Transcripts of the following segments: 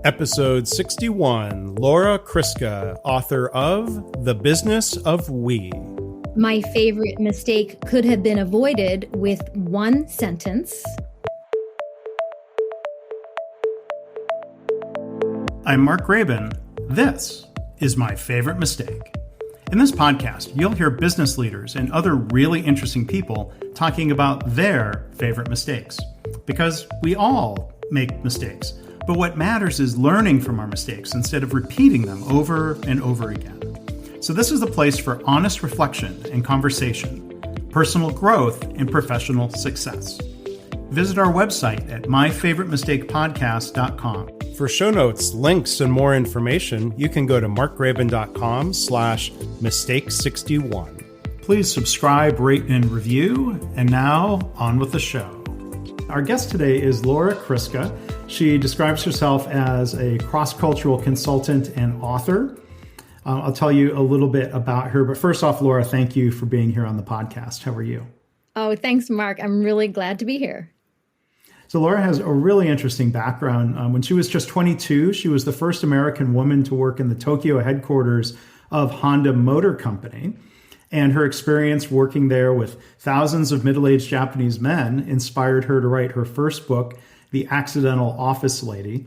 Episode 61, Laura Kriska, author of The Business of We. My favorite mistake could have been avoided with one sentence. I'm Mark Graban. This is My Favorite Mistake. In this podcast, you'll hear business leaders and other really interesting people talking about their favorite mistakes. Because we all make mistakes. But what matters is learning from our mistakes instead of repeating them over and over again. So this is the place for honest reflection and conversation, personal growth, and professional success. Visit our website at myfavoritemistakepodcast.com. For show notes, links, and more information, you can go to markgraban.com/mistake61. Please subscribe, rate, and review. And now, on with the show. Our guest today is Laura Kriska. She describes herself as a cross-cultural consultant and author. I'll tell you a little bit about her. But first off, Laura, thank you for being here on the podcast. How are you? Oh, thanks, Mark. I'm really glad to be here. So Laura has a really interesting background. When she was just 22, she was the first American woman to work in the Tokyo headquarters of Honda Motor Company. And her experience working there with thousands of middle-aged Japanese men inspired her to write her first book, The Accidental Office Lady.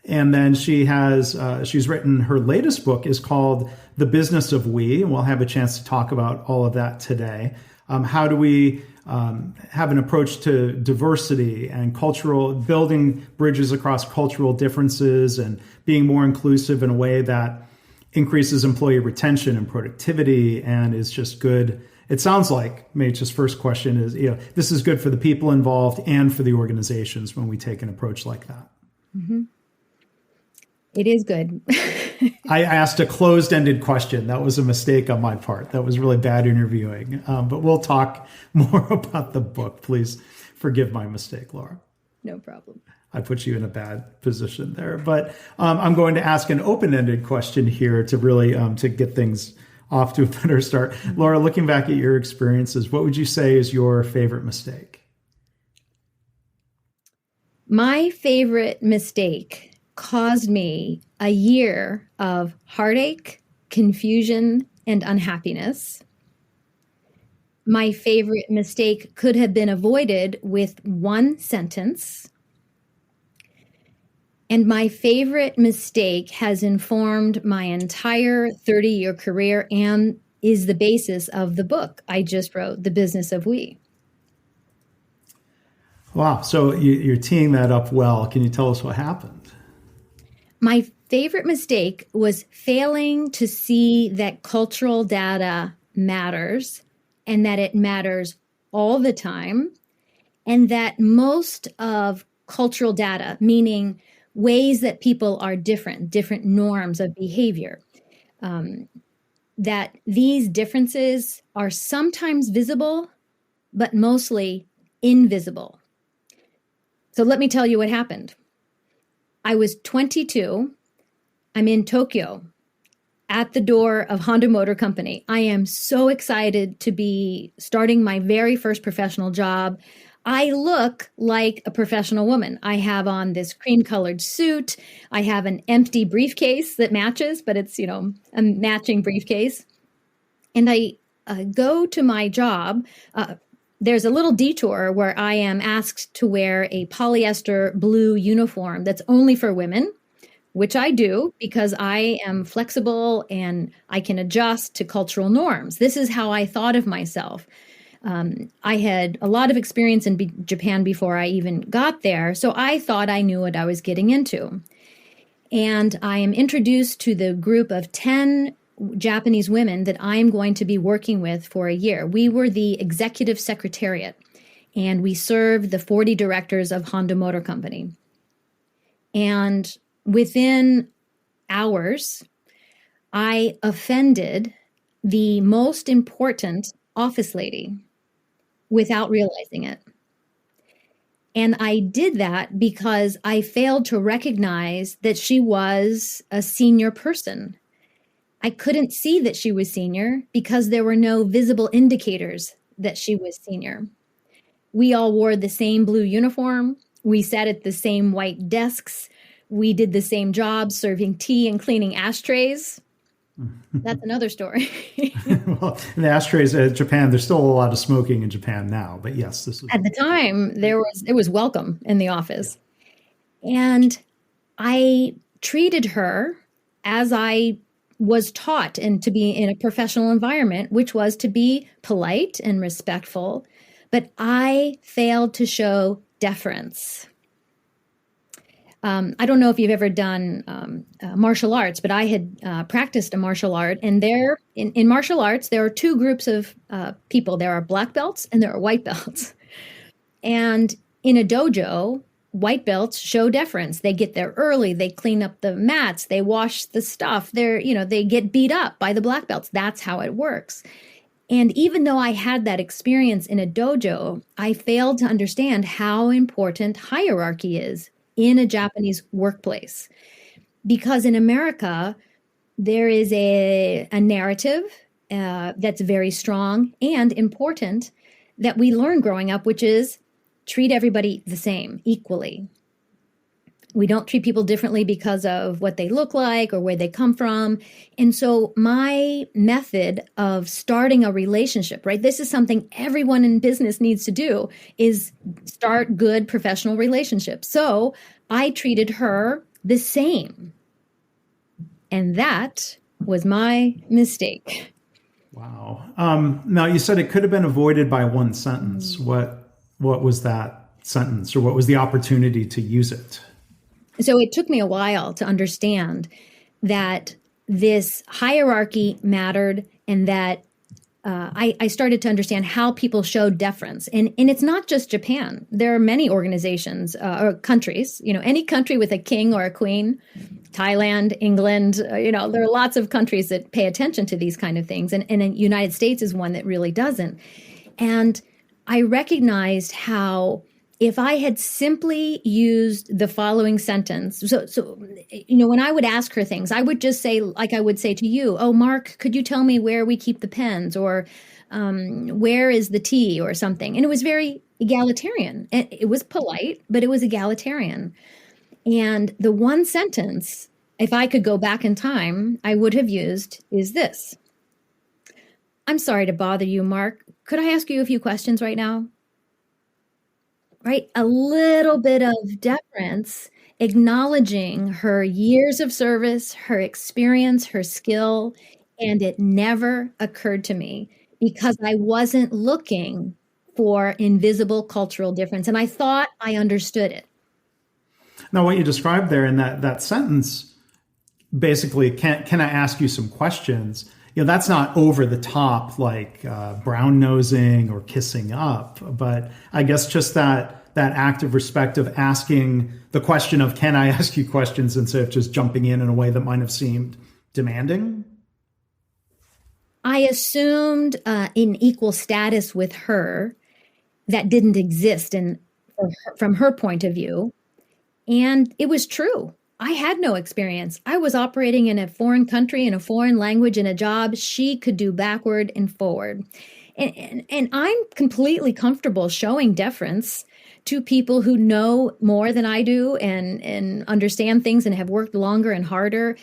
And then she's written her latest book is called The Business of We, and we'll have a chance to talk about all of that today. How do we have an approach to diversity and building bridges across cultural differences and being more inclusive in a way that increases employee retention and productivity and is just good. It sounds like, just first question is, this is good for the people involved and for the organizations when we take an approach like that. Mm-hmm. It is good. I asked a closed-ended question. That was a mistake on my part. That was really bad interviewing. But we'll talk more about the book. Please forgive my mistake, Laura. No problem. I put you in a bad position there. But I'm going to ask an open-ended question here to really to get things off to a better start. Laura, looking back at your experiences, what would you say is your favorite mistake? My favorite mistake caused me a year of heartache, confusion, and unhappiness. My favorite mistake could have been avoided with one sentence. And my favorite mistake has informed my entire 30-year career and is the basis of the book I just wrote, The Business of We. Wow. So you're teeing that up well. Can you tell us what happened? My favorite mistake was failing to see that cultural data matters and that it matters all the time, and that most of cultural data, meaning ways that people are different norms of behavior, that these differences are sometimes visible, but mostly invisible. So let me tell you what happened. I was 22. I'm in Tokyo at the door of Honda Motor Company. I am so excited to be starting my very first professional job. I look like a professional woman. I have on this cream-colored suit. I have an empty briefcase that matches, but it's, a matching briefcase. And I go to my job. There's a little detour where I am asked to wear a polyester blue uniform that's only for women, which I do because I am flexible and I can adjust to cultural norms. This is how I thought of myself. I had a lot of experience in Japan before I even got there, so I thought I knew what I was getting into. And I am introduced to the group of 10 Japanese women that I'm going to be working with for a year. We were the executive secretariat, and we served the 40 directors of Honda Motor Company. And within hours, I offended the most important office lady without realizing it. And I did that because I failed to recognize that she was a senior person. I couldn't see that she was senior because there were no visible indicators that she was senior. We all wore the same blue uniform. We sat at the same white desks. we did the same job serving tea and cleaning ashtrays. That's another story. Well, in the ashtrays in Japan, there's still a lot of smoking in Japan now, but yes, this was at the time it was welcome in the office. And I treated her as I was taught and to be in a professional environment, which was to be polite and respectful, but I failed to show deference. I don't know if you've ever done martial arts, but I had practiced a martial art. And there, in martial arts, there are two groups of people. There are black belts and there are white belts. And in a dojo, white belts show deference. They get there early. They clean up the mats. They wash the stuff. They get beat up by the black belts. That's how it works. And even though I had that experience in a dojo, I failed to understand how important hierarchy is in a Japanese workplace. Because in America, there is a narrative that's very strong and important that we learn growing up, which is treat everybody the same, equally. We don't treat people differently because of what they look like or where they come from. And so my method of starting a relationship, right? This is something everyone in business needs to do, is start good professional relationships. So I treated her the same. And that was my mistake. Wow. Now you said it could have been avoided by one sentence. What was that sentence, or what was the opportunity to use it? So it took me a while to understand that this hierarchy mattered, and that I started to understand how people showed deference. And it's not just Japan. There are many organizations or countries, any country with a king or a queen, Thailand, England, there are lots of countries that pay attention to these kind of things. And the United States is one that really doesn't. And I recognized how if I had simply used the following sentence, so when I would ask her things, I would just say, like I would say to you, oh, Mark, could you tell me where we keep the pens, or where is the tea, or something? And it was very egalitarian. It was polite, but it was egalitarian. And the one sentence, if I could go back in time, I would have used is this. I'm sorry to bother you, Mark. Could I ask you a few questions right now? Right? A little bit of deference, acknowledging her years of service, her experience, her skill. And it never occurred to me because I wasn't looking for invisible cultural difference. And I thought I understood it. Now, what you described there in that sentence, basically, can I ask you some questions? That's not over the top like brown nosing or kissing up, but I guess just that act of respect of asking the question of, can I ask you questions, instead of just jumping in a way that might have seemed demanding? I assumed an equal status with her that didn't exist from her point of view. And it was true. I had no experience. I was operating in a foreign country, in a foreign language, in a job she could do backward and forward. And I'm completely comfortable showing deference to people who know more than I do and understand things and have worked longer and harder.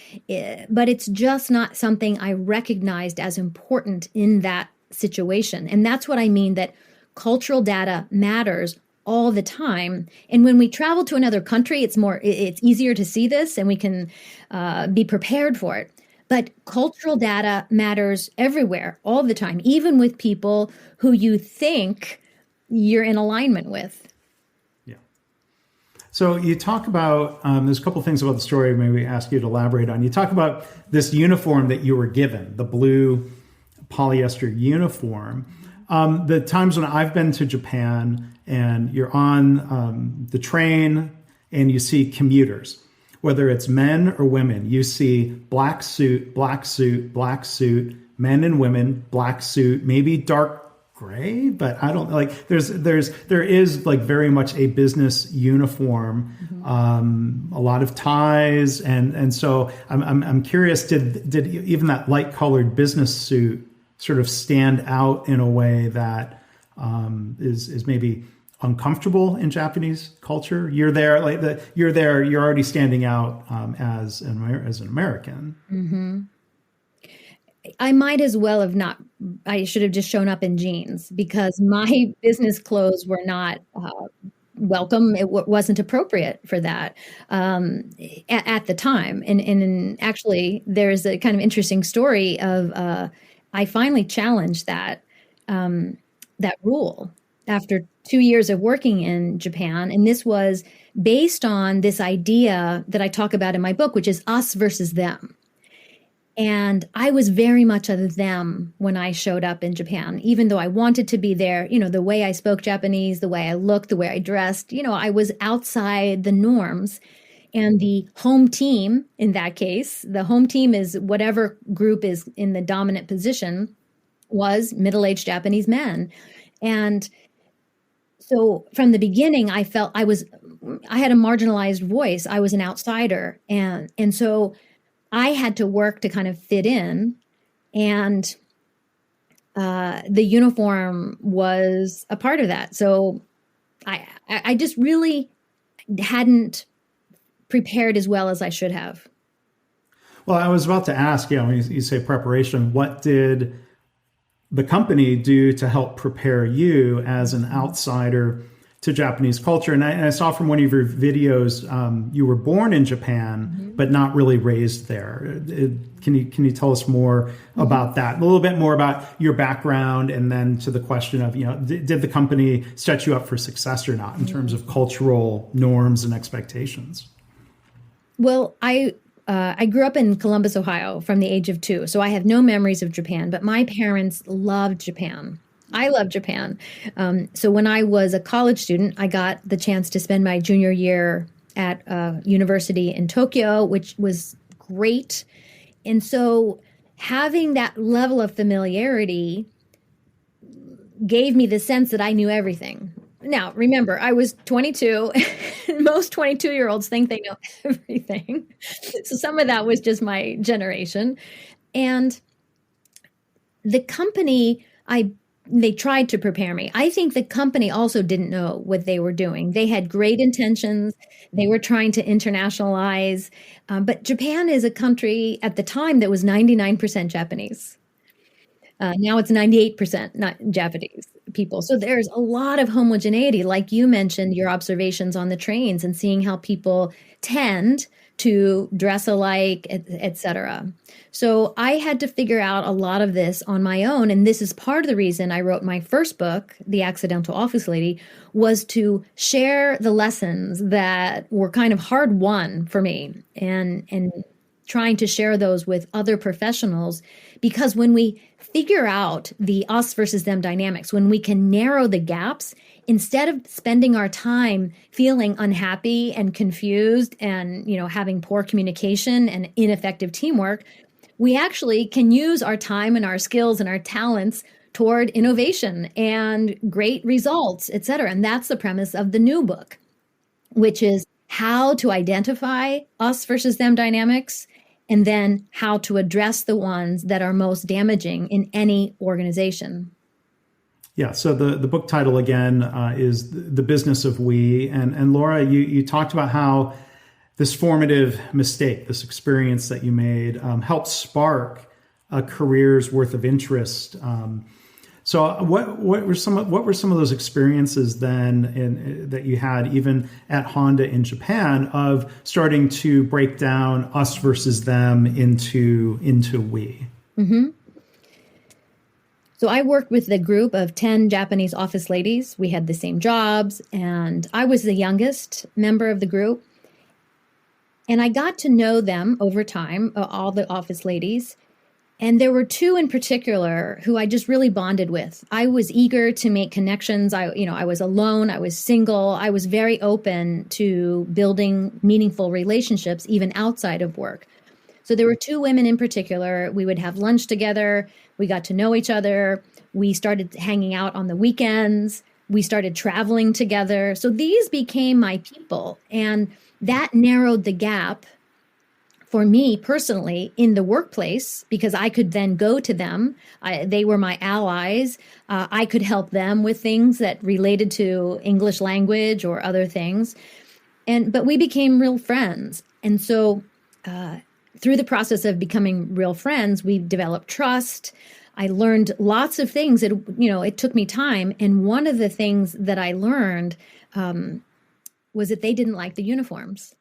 But it's just not something I recognized as important in that situation. And that's what I mean, that cultural data matters all the time. And when we travel to another country, it's easier to see this, and we can be prepared for it. But cultural data matters everywhere, all the time, even with people who you think you're in alignment with. Yeah. So you talk about, there's a couple things about the story maybe ask you to elaborate on. You talk about this uniform that you were given, the blue polyester uniform. The times when I've been to Japan and you're on the train and you see commuters, whether it's men or women, you see black suit, black suit, black suit, men and women, black suit, maybe dark gray, but I don't like, there is like very much a business uniform, a lot of ties. And so I'm curious, did even that light colored business suit sort of stand out in a way that is maybe uncomfortable in Japanese culture? You're there, you're already standing out as an American. Mm-hmm. I might as well have not. I should have just shown up in jeans because my business clothes were not welcome. It wasn't appropriate for that at the time. And actually, there's a kind of interesting story of I finally challenged that rule after 2 years of working in Japan. And this was based on this idea that I talk about in my book, which is us versus them. And I was very much a them when I showed up in Japan, even though I wanted to be there. The way I spoke Japanese, the way I looked, the way I dressed, I was outside the norms. And the home team, in that case, the home team is whatever group is in the dominant position, was middle-aged Japanese men. And so from the beginning, I felt I had a marginalized voice. I was an outsider. And so I had to work to kind of fit in, and the uniform was a part of that. So I just really hadn't prepared as well as I should have. Well, I was about to ask, when you say preparation, what did the company do to help prepare you as an outsider to Japanese culture? And I saw from one of your videos, you were born in Japan, but not really raised there. Can you tell us more about that? A little bit more about your background, and then to the question of, did the company set you up for success or not in terms of cultural norms and expectations? Well, I grew up in Columbus, Ohio from the age of 2. So I have no memories of Japan, but my parents loved Japan. I love Japan. So when I was a college student, I got the chance to spend my junior year at a university in Tokyo, which was great. And so having that level of familiarity gave me the sense that I knew everything. Now, remember, I was 22. Most 22-year-olds think they know everything. So some of that was just my generation. And the company, they tried to prepare me. I think the company also didn't know what they were doing. They had great intentions. They were trying to internationalize. But Japan is a country at the time that was 99% Japanese. Now it's 98% not Japanese people. So there's a lot of homogeneity, like you mentioned, your observations on the trains and seeing how people tend to dress alike, et cetera. So I had to figure out a lot of this on my own. And this is part of the reason I wrote my first book, The Accidental Office Lady, was to share the lessons that were kind of hard won for me and trying to share those with other professionals. Because when we figure out the us versus them dynamics, when we can narrow the gaps, instead of spending our time feeling unhappy and confused and, having poor communication and ineffective teamwork, we actually can use our time and our skills and our talents toward innovation and great results, et cetera. And that's the premise of the new book, which is how to identify us versus them dynamics, and then how to address the ones that are most damaging in any organization. Yeah, so the book title again is The Business of We. And Laura, you talked about how this formative mistake, this experience that you made, helped spark a career's worth of interest. So what were some of those experiences then that you had even at Honda in Japan of starting to break down us versus them into we? Mm-hmm. So I worked with a group of 10 Japanese office ladies. We had the same jobs, and I was the youngest member of the group. And I got to know them over time, all the office ladies. And there were 2 in particular who I just really bonded with. I was eager to make connections. I was alone. I was single. I was very open to building meaningful relationships, even outside of work. So there were 2 women in particular. We would have lunch together. We got to know each other. We started hanging out on the weekends. We started traveling together. So these became my people. And that narrowed the gap for me personally in the workplace, because I could then go to them. They were my allies. I could help them with things that related to English language or other things. But we became real friends. And so through the process of becoming real friends, we developed trust. I learned lots of things. It took me time. And one of the things that I learned was that they didn't like the uniforms.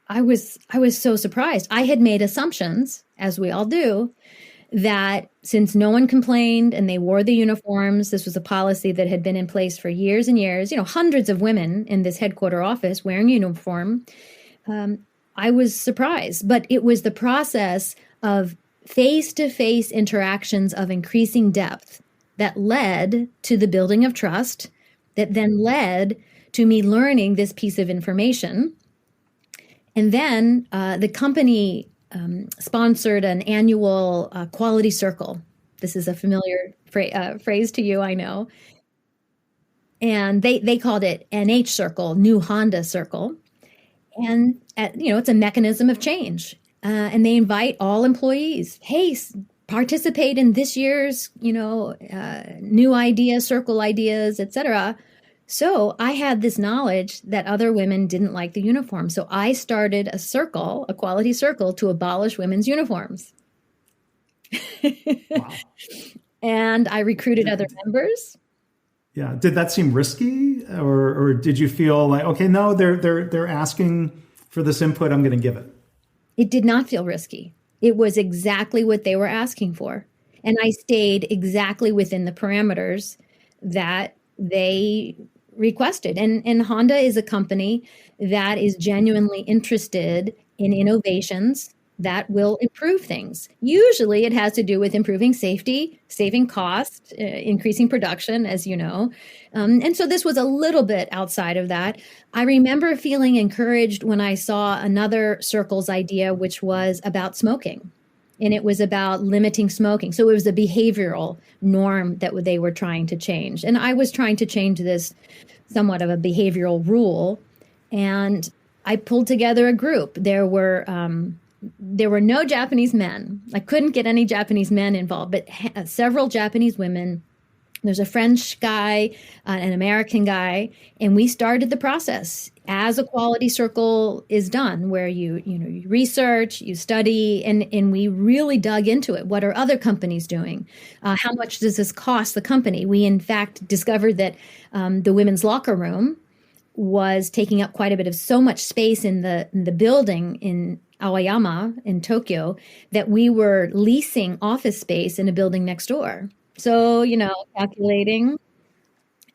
I was so surprised. I had made assumptions, as we all do, that since no one complained and they wore the uniforms, this was a policy that had been in place for years and years, hundreds of women in this headquarter office wearing uniform. I was surprised, but it was the process of face-to-face interactions of increasing depth that led to the building of trust, that then led to me learning this piece of information. And then the company sponsored an annual quality circle. This is a familiar phrase to you, I know. And they called it NH Circle, New Honda Circle. And, it's a mechanism of change. And they invite all employees, hey, participate in this year's, new ideas, circle ideas, etc. So I had this knowledge that other women didn't like the uniform. So I started a quality circle to abolish women's uniforms. Wow. And I recruited other members. Yeah. Did that seem risky, or did you feel like, okay, no, they're asking for this input, I'm going to give it? It did not feel risky. It was exactly what they were asking for. And I stayed exactly within the parameters that they requested. And Honda is a company that is genuinely interested in innovations that will improve things. Usually it has to do with improving safety, saving cost, increasing production, as you know. And so this was a little bit outside of that. I remember feeling encouraged when I saw another circle's idea, which was about smoking. And it was about limiting smoking. So it was a behavioral norm that they were trying to change. And I was trying to change this somewhat of a behavioral rule. And I pulled together a group. There were no Japanese men. I couldn't get any Japanese men involved, but several Japanese women. There's a French guy, an American guy, and we started the process as a quality circle is done, where you research, you study, and we really dug into it. What are other companies doing? How much does this cost the company? We, in fact, discovered that the women's locker room was taking up quite a bit of so much space in the building in Aoyama in Tokyo that we were leasing office space in a building next door. So, calculating.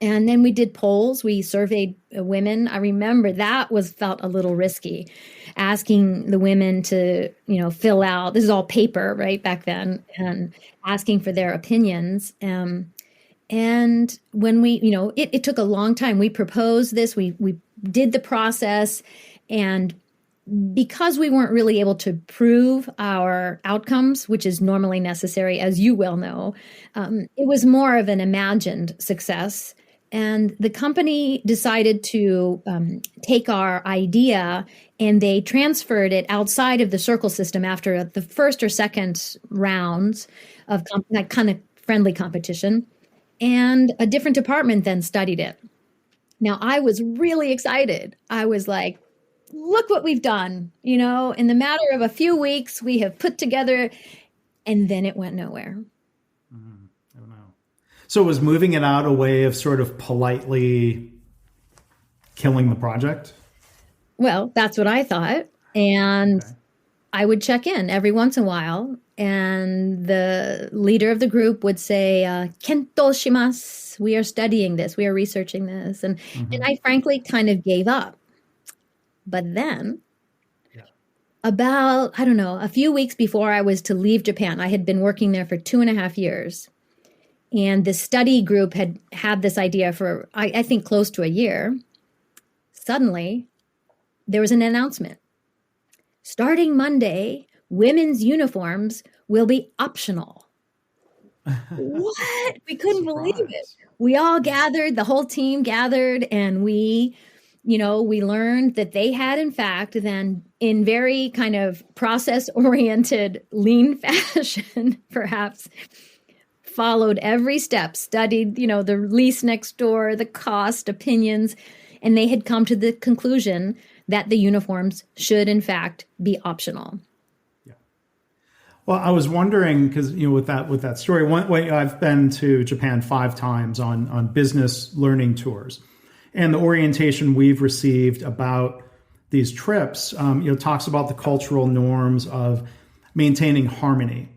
And then we did polls. We surveyed women. I remember that felt a little risky, asking the women to, fill out, this is all paper, right, back then, and asking for their opinions. And when we, it took a long time. We proposed this, we did the process, and because we weren't really able to prove our outcomes, which is normally necessary, as you well know, it was more of an imagined success. And the company decided to take our idea and they transferred it outside of the circle system after the first or second rounds of that kind of friendly competition. And a different department then studied it. Now, I was really excited. I was like, look what we've done. In the matter of a few weeks, we have put together, and then it went nowhere. Oh, no. So was moving it out a way of sort of politely killing the project? Well, that's what I thought. And okay. I would check in every once in a while, and the leader of the group would say, Kento shimasu, we are studying this, we are researching this. And I frankly kind of gave up. But then about, a few weeks before I was to leave Japan, I had been working there for 2.5 years. And the study group had this idea for, I think, close to a year. Suddenly, there was an announcement. Starting Monday, women's uniforms will be optional. What? We couldn't believe it. We all gathered, the whole team gathered, and we we learned that they had, in fact, then in very kind of process-oriented, lean fashion, perhaps, followed every step, studied, the lease next door, the cost, opinions, and they had come to the conclusion that the uniforms should, in fact, be optional. Yeah. Well, I was wondering, because, with that story, I've been to Japan 5 times on business learning tours. And the orientation we've received about these trips, talks about the cultural norms of maintaining harmony,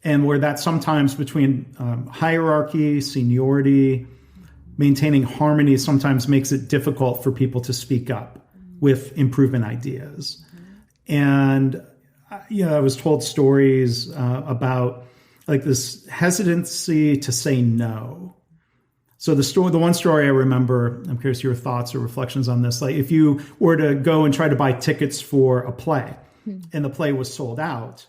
and where that sometimes between hierarchy, seniority, maintaining harmony sometimes makes it difficult for people to speak up with improvement ideas. And I was told stories about like this hesitancy to say no. So the one story I remember, I'm curious your thoughts or reflections on this. Like if you were to go and try to buy tickets for a play and the play was sold out,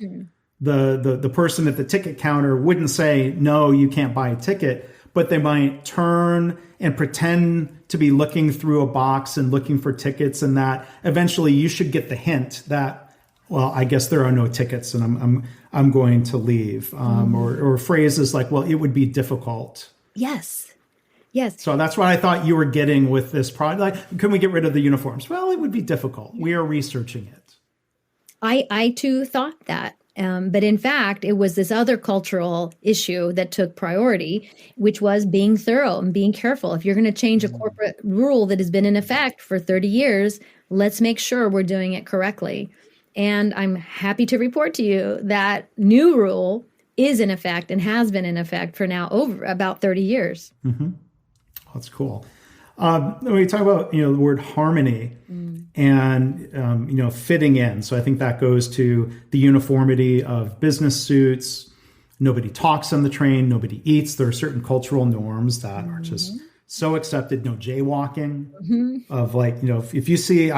the person at the ticket counter wouldn't say, no, you can't buy a ticket, but they might turn and pretend to be looking through a box and looking for tickets, and that eventually you should get the hint that, well, I guess there are no tickets and I'm going to leave. Or phrases like, well, it would be difficult. Yes. So that's what I thought you were getting with this product. Like, can we get rid of the uniforms? Well, it would be difficult. We are researching it. I too thought that. But in fact, it was this other cultural issue that took priority, which was being thorough and being careful. If you're going to change a corporate rule that has been in effect for 30 years, let's make sure we're doing it correctly. And I'm happy to report to you that new rule is in effect and has been in effect for now over about 30 years. Mm-hmm. That's cool. When we talk about, the word harmony and, fitting in. So I think that goes to the uniformity of business suits. Nobody talks on the train. Nobody eats. There are certain cultural norms that are just so accepted. No jaywalking of if you see,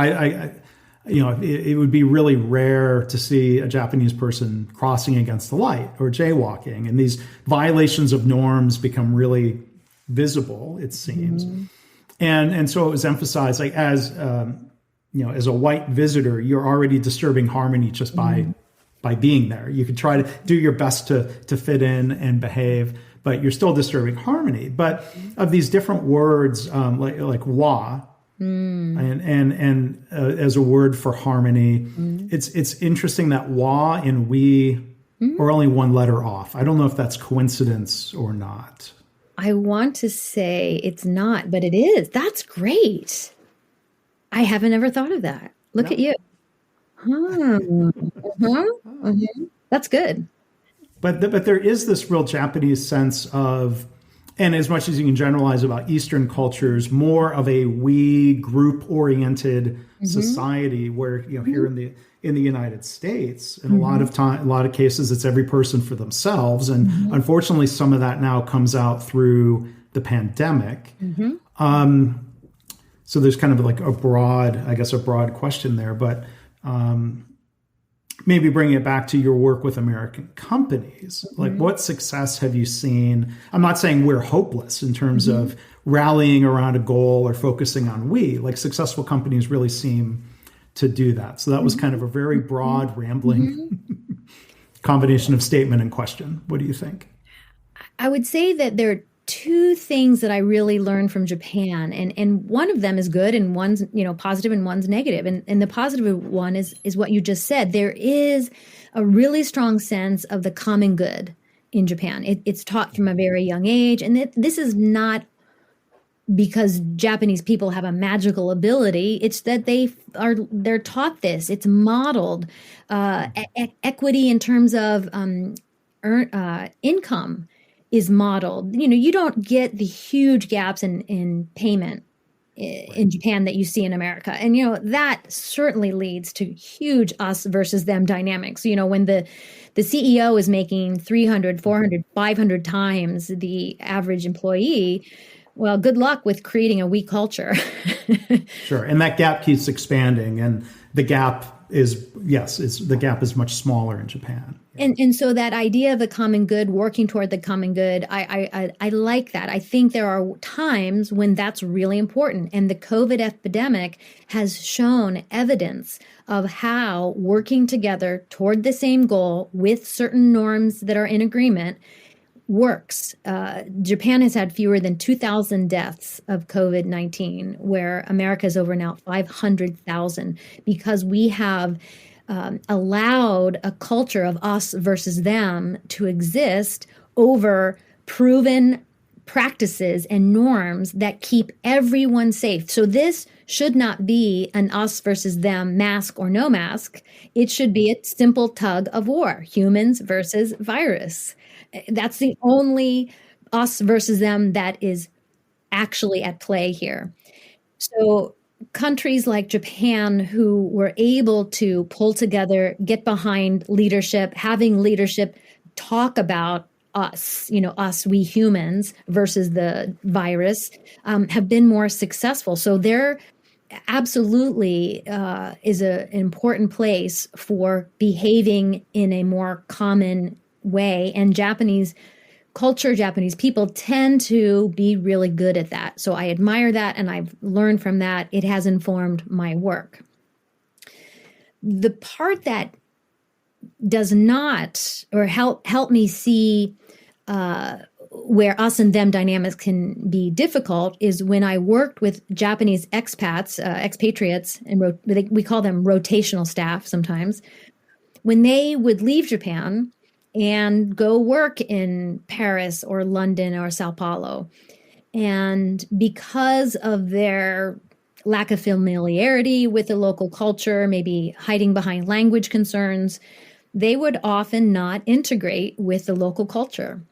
it would be really rare to see a Japanese person crossing against the light or jaywalking. And these violations of norms become really visible, it seems. And so it was emphasized, like as a white visitor, you're already disturbing harmony just by being there. You could try to do your best to fit in and behave, but you're still disturbing harmony. But of these different words, like wa, and as a word for harmony, it's interesting that wa and we are only one letter off. I don't know if that's coincidence or not. I want to say it's not, but it is. That's great. I haven't ever thought of that. Look at you. That's good. But there is this real Japanese sense of, and as much as you can generalize about Eastern cultures, more of a we group-oriented society where, here in the United States, in a lot of cases, it's every person for themselves. And unfortunately, some of that now comes out through the pandemic. So there's kind of like a broad question there, but maybe bringing it back to your work with American companies, like what success have you seen? I'm not saying we're hopeless in terms of rallying around a goal or focusing on we, like successful companies really seem to do that. So that was kind of a very broad, rambling combination of statement and question. What do you think? I would say that there are two things that I really learned from Japan, and one of them is good and one's positive and one's negative. And the positive one is what you just said. There is a really strong sense of the common good in Japan. It's taught from a very young age, and this is not because Japanese people have a magical ability. It's that they're taught this. It's modeled. Equity in terms of income is modeled. You don't get the huge gaps in payment in Japan that you see in America. And, that certainly leads to huge us versus them dynamics. When the CEO is making 300, 400, 500 times the average employee, well, good luck with creating a weak culture. Sure. And that gap keeps expanding, and the gap is, yes, the gap is much smaller in Japan. And so that idea of the common good, working toward the common good, I like that. I think there are times when that's really important. And the COVID epidemic has shown evidence of how working together toward the same goal with certain norms that are in agreement works. Japan has had fewer than 2,000 deaths of COVID-19, where America is over now 500,000, because we have allowed a culture of us versus them to exist over proven practices and norms that keep everyone safe. So this should not be an us versus them, mask or no mask. It should be a simple tug of war, humans versus virus. That's the only us versus them that is actually at play here. So countries like Japan, who were able to pull together, get behind leadership, having leadership talk about us, us, we humans versus the virus, have been more successful. So there absolutely is an important place for behaving in a more common way. And Japanese culture, Japanese people tend to be really good at that. So I admire that, and I've learned from that. It has informed my work. The part that does not, or help me see where us and them dynamics can be difficult, is when I worked with Japanese expats, expatriates, and we call them rotational staff sometimes. When they would leave Japan and go work in Paris or London or Sao Paulo, and because of their lack of familiarity with the local culture, maybe hiding behind language concerns, they would often not integrate with the local culture.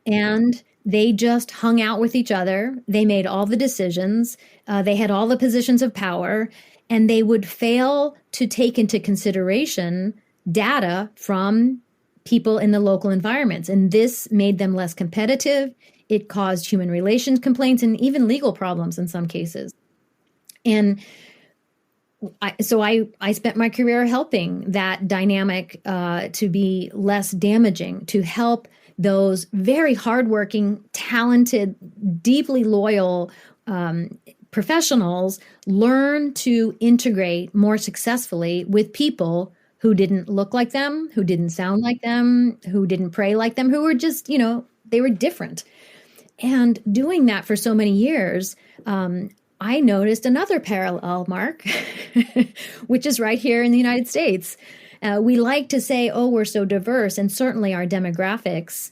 And they just hung out with each other. They made all the decisions. They had all the positions of power, and they would fail to take into consideration data from people in the local environments. And this made them less competitive. It caused human relations complaints and even legal problems in some cases. And so I spent my career helping that dynamic to be less damaging, to help those very hardworking, talented, deeply loyal professionals learn to integrate more successfully with people who didn't look like them, who didn't sound like them, who didn't pray like them, who were just, they were different. And doing that for so many years, I noticed another parallel, Mark, which is right here in the United States. We like to say, oh, we're so diverse, and certainly our demographics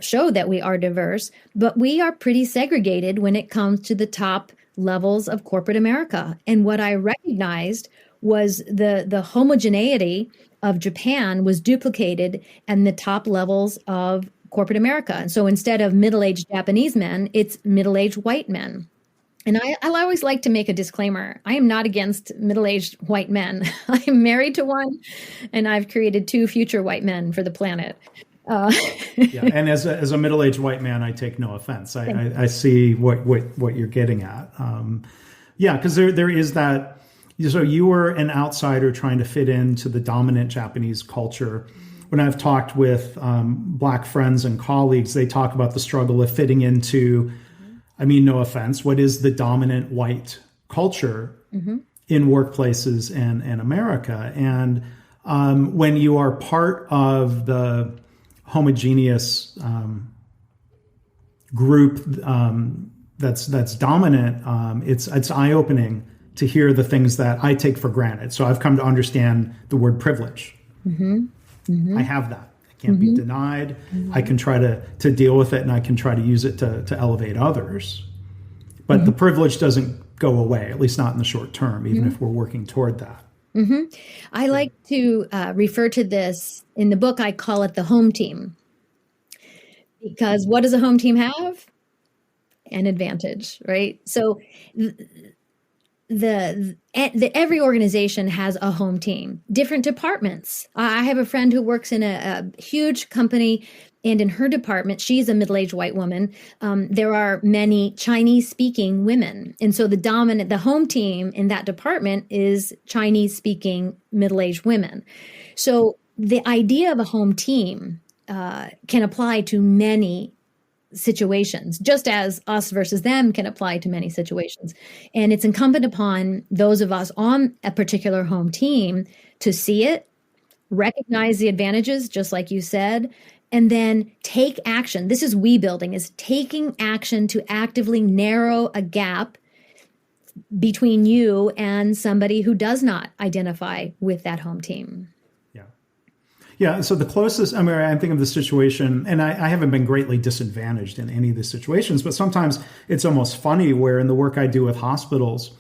show that we are diverse, but we are pretty segregated when it comes to the top levels of corporate America. And what I recognized was the homogeneity of Japan was duplicated in the top levels of corporate America. And so instead of middle-aged Japanese men, it's middle-aged white men. And I always like to make a disclaimer. I am not against middle-aged white men. I'm married to one, and I've created 2 future white men for the planet. Yeah, and as a middle-aged white man, I take no offense. I see what you're getting at. Yeah, because there is that. So you were an outsider trying to fit into the dominant Japanese culture. When I've talked with Black friends and colleagues, they talk about the struggle of fitting into, I mean, no offense, what is the dominant white culture in workplaces and America? And when you are part of the homogeneous group that's dominant, it's eye-opening to hear the things that I take for granted. So I've come to understand the word privilege. I have that. It can't be denied. I can try to deal with it, and I can try to use it to elevate others. But the privilege doesn't go away, at least not in the short term, even if we're working toward that. I like to refer to this in the book. I call it the home team. Because what does a home team have? An advantage, right? So every organization has a home team, different departments. I have a friend who works in a huge company And in her department, she's a middle-aged white woman. There are many Chinese-speaking women. And so the home team in that department is Chinese-speaking middle-aged women. So the idea of a home team can apply to many situations, just as us versus them can apply to many situations. And it's incumbent upon those of us on a particular home team to see it, recognize the advantages, just like you said, and then take action. This is we building, is taking action to actively narrow a gap between you and somebody who does not identify with that home team. Yeah. So the closest, I mean, I think of the situation, and I haven't been greatly disadvantaged in any of these situations, but sometimes it's almost funny where in the work I do with hospitals,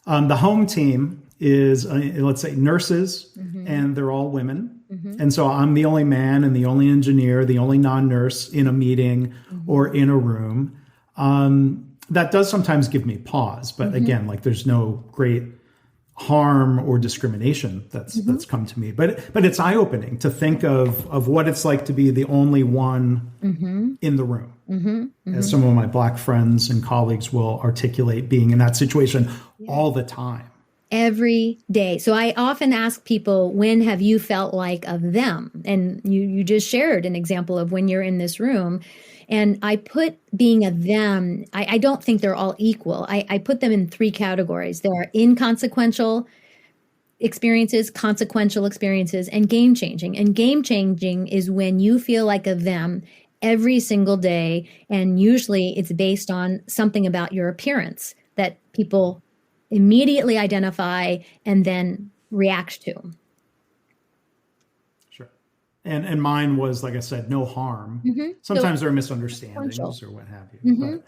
the home team is, let's say, nurses, and they're all women. And so I'm the only man and the only engineer, the only non-nurse in a meeting or in a room. That does sometimes give me pause. But again, like there's no great harm or discrimination that's come to me. But it's eye-opening to think of what it's like to be the only one in the room. As some of my Black friends and colleagues will articulate, being in that situation all the time. Every day. So I often ask people, when have you felt like of them? And you just shared an example of when you're in this room. And I put being a them, I don't think they're all equal. I put them in 3 categories. There are inconsequential experiences, consequential experiences, and game-changing. And game-changing is when you feel like a them every single day. And usually it's based on something about your appearance that people immediately identify and then react to. Sure. And mine was, like I said, no harm. Sometimes there are misunderstandings or what have you.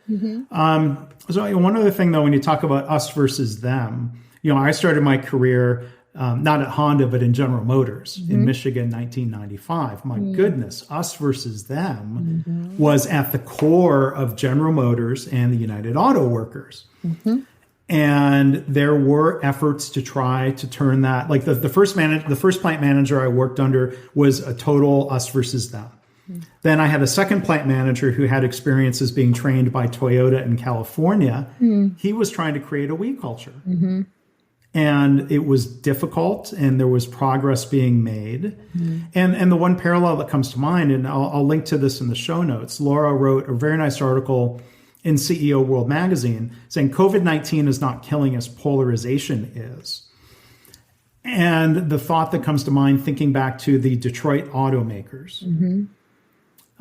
So one other thing, though, when you talk about us versus them, I started my career not at Honda, but in General Motors in Michigan, 1995. My goodness, us versus them was at the core of General Motors and the United Auto Workers. And there were efforts to try to turn that, like the first plant manager I worked under was a total us versus them. Then I had a second plant manager who had experiences being trained by Toyota in California. He was trying to create a we culture. And it was difficult, and there was progress being made. And the one parallel that comes to mind, and I'll link to this in the show notes, Laura wrote a very nice article in CEO World Magazine saying COVID-19 is not killing us, polarization is. And the thought that comes to mind thinking back to the Detroit automakers,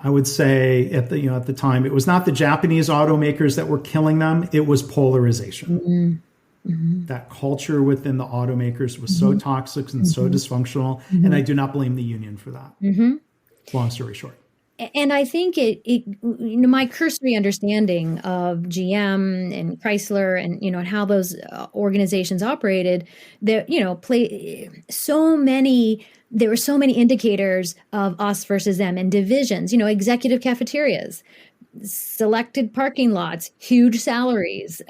I would say at the time, it was not the Japanese automakers that were killing them, it was polarization. That culture within the automakers was so toxic and so dysfunctional, and I do not blame the union for that. Long story short. And I think my cursory understanding of GM and Chrysler and how those organizations operated, there were so many indicators of us versus them and divisions, executive cafeterias, selected parking lots, huge salaries,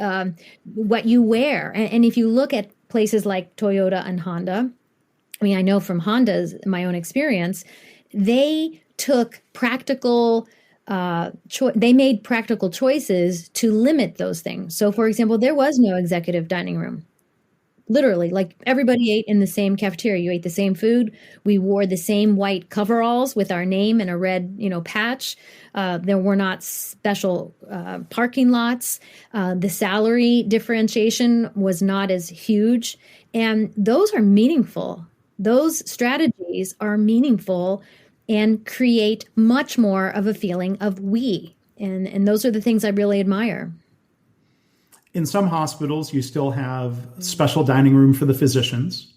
what you wear. And if you look at places like Toyota and Honda, I mean, I know from Honda's, my own experience, they took they made practical choices to limit those things. So, for example, there was no executive dining room. Literally, like everybody ate in the same cafeteria. You ate the same food. We wore the same white coveralls with our name and a red, patch. There were not special parking lots. The salary differentiation was not as huge. And those are meaningful. Those strategies are meaningful and create much more of a feeling of we. And those are the things I really admire. In some hospitals, you still have special dining room for the physicians.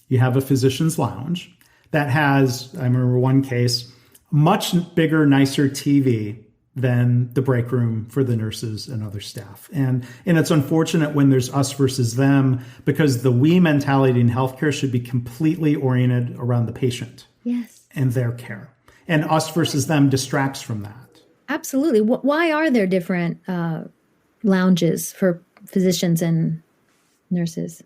You have a physician's lounge that has, I remember one case, much bigger, nicer TV than the break room for the nurses and other staff. And it's unfortunate when there's us versus them, because the we mentality in healthcare should be completely oriented around the patient. Yes. And their care. And us versus them distracts from that. Absolutely. Why are there different lounges for physicians and nurses?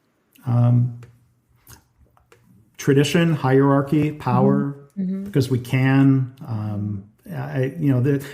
Tradition, hierarchy, power, because we can.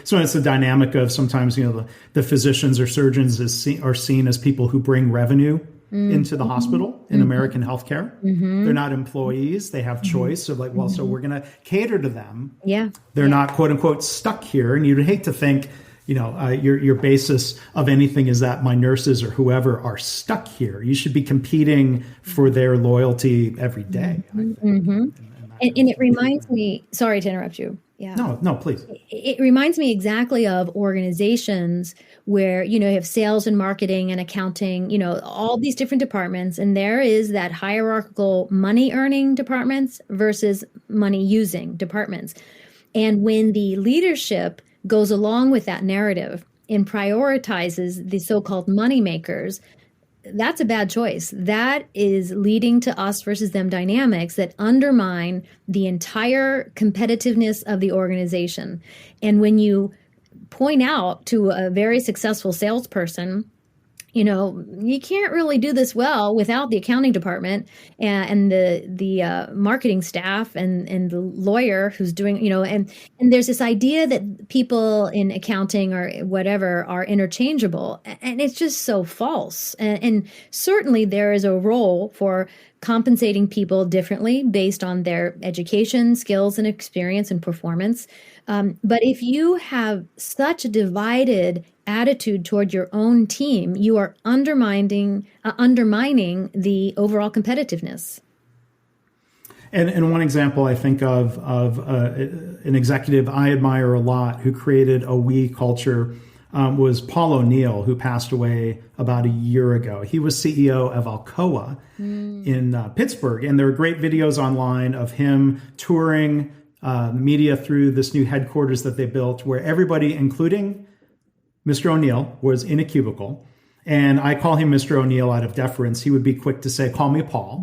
So it's the dynamic of sometimes, the physicians or surgeons are seen as people who bring revenue into the hospital in American healthcare. They're not employees. They have choice of so we're going to cater to them. Yeah. They're not, quote unquote, stuck here. And you'd hate to think, your basis of anything is that my nurses or whoever are stuck here. You should be competing for their loyalty every day. And it reminds me, sorry to interrupt you. Yeah. No, please. It reminds me exactly of organizations where, you have sales and marketing and accounting, all these different departments. And there is that hierarchical money earning departments versus money using departments. And when the leadership goes along with that narrative and prioritizes the so-called money makers, that's a bad choice. That is leading to us versus them dynamics that undermine the entire competitiveness of the organization. And when you point out to a very successful salesperson, you can't really do this well without the accounting department and the marketing staff and the lawyer who's doing, and there's this idea that people in accounting or whatever are interchangeable. And it's just so false. And certainly there is a role for compensating people differently based on their education, skills, and experience and performance. But if you have such a divided attitude toward your own team, you are undermining the overall competitiveness. And one example I think of an executive I admire a lot who created a we culture was Paul O'Neill, who passed away about a year ago. He was CEO of Alcoa in Pittsburgh, and there are great videos online of him touring media through this new headquarters that they built, where everybody, including Mr. O'Neill, was in a cubicle. And I call him Mr. O'Neill out of deference. He would be quick to say, call me Paul.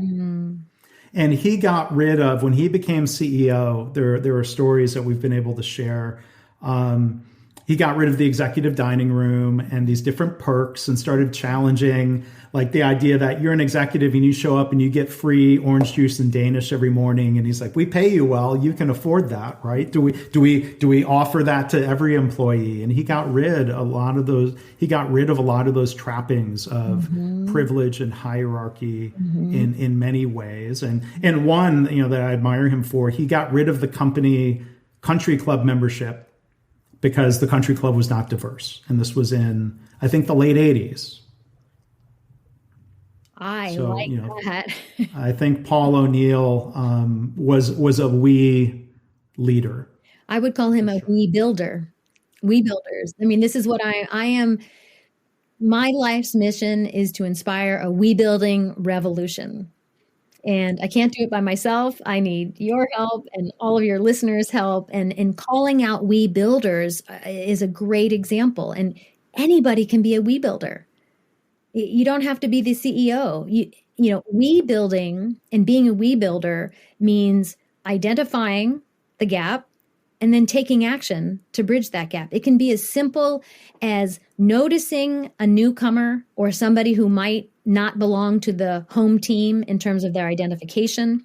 And he got rid of, when he became CEO, there are stories that we've been able to share. He got rid of the executive dining room and these different perks and started challenging the idea that you're an executive and you show up and you get free orange juice and Danish every morning. And he's like, we pay you well, you can afford that, right? Do we offer that to every employee? And he got rid of a lot of those trappings of privilege and hierarchy in many ways. And one, that I admire him for, he got rid of the country club membership because the country club was not diverse. And this was in, I think, the late 80s. That. I think Paul O'Neill was a we leader. I would call him a we builder. We builders. I mean, this is what I am. My life's mission is to inspire a we building revolution. And I can't do it by myself. I need your help and all of your listeners' help. And calling out we builders is a great example. And anybody can be a we builder. You don't have to be the CEO. We building and being a we builder means identifying the gap and then taking action to bridge that gap. It can be as simple as noticing a newcomer or somebody who might not belong to the home team in terms of their identification,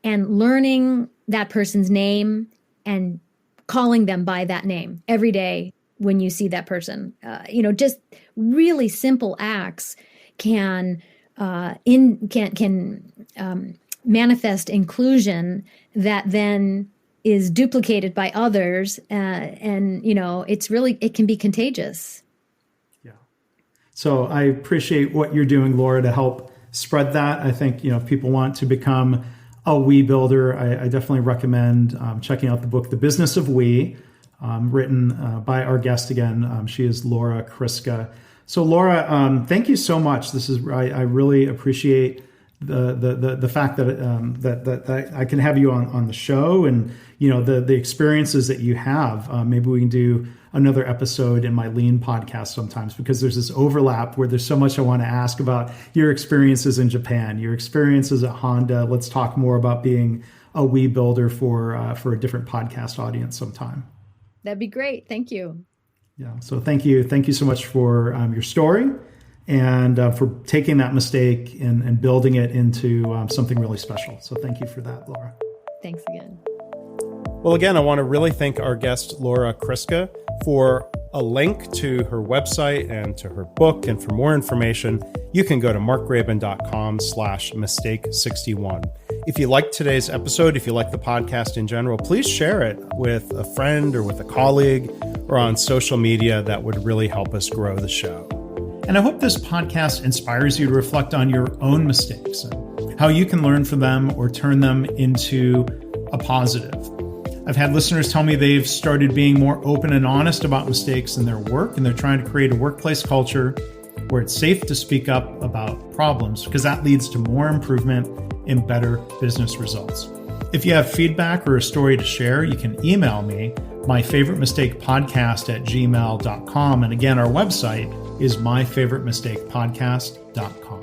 and learning that person's name and calling them by that name every day when you see that person. Just really simple acts can manifest inclusion that then is duplicated by others, and it can be contagious. So I appreciate what you're doing, Laura, to help spread that. I think, if people want to become a we builder, I definitely recommend checking out the book, The Business of We, written by our guest again. She is Laura Kriska. So Laura, thank you so much. I really appreciate the fact that I can have you on the show, and the experiences that you have. Maybe we can do another episode in my Lean podcast sometimes, because there's this overlap where there's so much I want to ask about your experiences in Japan, your experiences at Honda. Let's talk more about being a we builder for a different podcast audience sometime. That'd be great. Thank you. Yeah. So thank you so much for your story, and for taking that mistake and building it into something really special. So thank you for that, Laura. Thanks again. Well, again, I want to really thank our guest, Laura Kriska. For a link to her website and to her book, and for more information, you can go to markgraban.com/mistake61. If you liked today's episode, if you like the podcast in general, please share it with a friend or with a colleague or on social media. That would really help us grow the show. And I hope this podcast inspires you to reflect on your own mistakes and how you can learn from them or turn them into a positive. I've had listeners tell me they've started being more open and honest about mistakes in their work, and they're trying to create a workplace culture where it's safe to speak up about problems, because that leads to more improvement and better business results. If you have feedback or a story to share, you can email me, myfavoritemistakepodcast@gmail.com. And again, our website is myfavoritemistakepodcast.com.